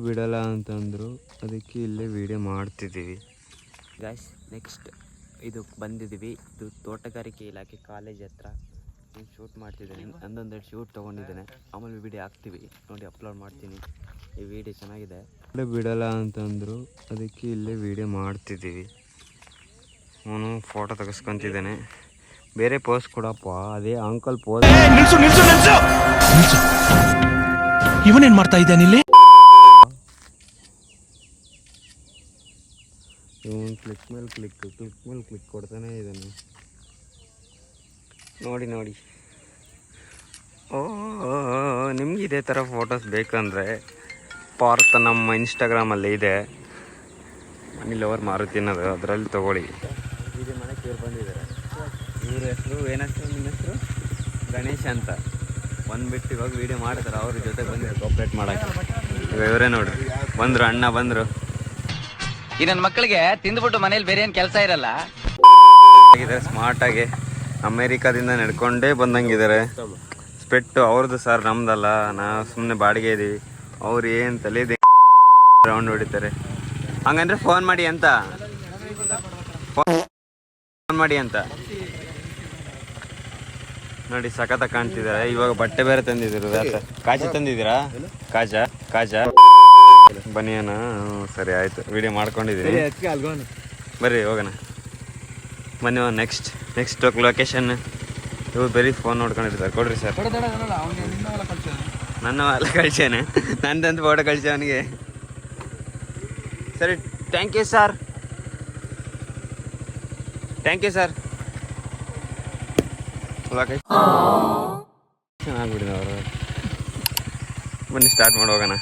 ಬಿಡಲ್ಲ ಅಂತಂದ್ರು, ಅದಕ್ಕೆ ಇಲ್ಲೇ ವಿಡಿಯೋ ಮಾಡ್ತಿದ್ದೀವಿ ಗಾಯ್ಸ್. ನೆಕ್ಸ್ಟ್ ಇದು ಬಂದಿದ್ದೀವಿ, ಇದು ತೋಟಗಾರಿಕೆ ಇಲಾಖೆ ಕಾಲೇಜ್ ಹತ್ರ. ನಾನು ಶೂಟ್ ಮಾಡ್ತಿದ್ದೇನೆ, ಒಂದೊಂದೆರಡು ಶೂಟ್ ತೊಗೊಂಡಿದ್ದೇನೆ. ಆಮೇಲೆ ವಿಡಿಯೋ ಹಾಕ್ತೀವಿ ನೋಡಿ, ಅಪ್ಲೋಡ್ ಮಾಡ್ತೀನಿ. ಈ ವಿಡಿಯೋ ಚೆನ್ನಾಗಿದೆ. ಬಿಡಲ್ಲ ಅಂತಂದ್ರು, ಅದಕ್ಕೆ ಇಲ್ಲೇ ವಿಡಿಯೋ ಮಾಡ್ತಿದ್ದೀವಿ. ಅವನು ಫೋಟೋ ತೆಗೆಸ್ಕೊಂತಿದ್ದಾನೆ. ಬೇರೆ ಪೋಸ್ ಕೊಡಪ್ಪ, ಅದೇ ಅಂಕಲ್ ಪೋಸ್. ಇವನೇನ್ ಮಾಡ್ತಾ ಇದ್ದಾನೆ ಇಲ್ಲಿ? ಇವನು ಕ್ಲಿಕ್ ಮೇಲೆ ಕ್ಲಿಕ್ ಕೊಡ್ತಾನೆ ಇದ್ದಾನೆ. ನೋಡಿ ಓ, ನಿಮ್ಗೆ ಇದೇ ಥರ ಫೋಟೋಸ್ ಬೇಕಂದರೆ ಪಾರ್ಥ ನಮ್ಮ ಇನ್ಸ್ಟಾಗ್ರಾಮಲ್ಲಿ ಇದೆ, ಮನಿ ಲವರ್ ಮಾರುತಿ ಅನ್ನೋದು, ಅದರಲ್ಲಿ ತೊಗೊಳ್ಳಿ. ಇದೇ ಮನೆಗೆ ಇವ್ರು ಬಂದಿದ್ದಾರೆ. ಇವ್ರ ಹೆಸರು ನಿಮ್ಮ ಹೆಸರು? ಗಣೇಶ್ ಅಂತ. ಬಂದುಬಿಟ್ಟು ಇವಾಗ ವೀಡಿಯೋ ಮಾಡ್ತಾರೆ, ಅವ್ರ ಜೊತೆ ಬಂದಿದ್ದಾರೆ ಕೋಪ್ರೇಟ್ ಮಾಡೋಕ್ಕೆ. ಇವರೇ ನೋಡ್ರಿ, ಬಂದರು, ಅಣ್ಣ ಬಂದರು. ಈ ನನ್ನ ಮಕ್ಕಳಿಗೆ ತಿಂದ್ಬಿಟ್ಟು ಮನೇಲಿ ಬೇರೆ ಏನು ಕೆಲಸ ಇರಲ್ಲ. ಸ್ಮಾರ್ಟಾಗಿ ಅಮೇರಿಕಾದಿಂದ ನಡ್ಕೊಂಡೇ ಬಂದಂಗಿದ್ದಾರೆ. ಸ್ಪೆಟ್ಟು ಅವ್ರದ್ದು ಸರ್, ನಮ್ದಲ್ಲ. ನಾವು ಸುಮ್ಮನೆ ಬಾಡಿಗೆ ಇದ್ದೀವಿ. ಅವ್ರು ಏನು ತಲೆದೆ ರೌಂಡ್ ಹೊಡಿತಾರೆ. ಹಂಗಂದ್ರೆ ಫೋನ್ ಮಾಡಿ ಅಂತ ನೋಡಿ, ಸಖತ್ತ ಕಾಣ್ತಿದ್ದಾರೆ. ಇವಾಗ ಬಟ್ಟೆ ಬೇರೆ ತಂದಿದ್ರು. ಕಾಜ ತಂದಿದ್ದೀರಾ? ಕಾಜ ಬನಿಯನ. ಸರಿ ಆಯ್ತು, ವಿಡಿಯೋ ಮಾಡ್ಕೊಂಡಿದ್ದೀನಿ. ಬರ್ರಿ ಹೋಗೋಣ, ಬನ್ನಿ. Next location. ಇವ್ರು ಬರೀ ಫೋನ್ ನೋಡ್ಕೊಂಡಿರ್ತಾರೆ. ಕೊಡ್ರಿ ಸರ್. ನನ್ನ ಎಲ್ಲ ಕಳ್ಸೇನೆ, ನಂದಂತ ಫೋಟೋ ಕಳ್ಸಿ ಅವನಿಗೆ. ಸರಿ, ಥ್ಯಾಂಕ್ ಯು ಸರ್. ಚೆನ್ನಾಗ್ಬಿಡಿದ ಅವರು. ಬನ್ನಿ ಸ್ಟಾರ್ಟ್ ಮಾಡೋಗೋಣ.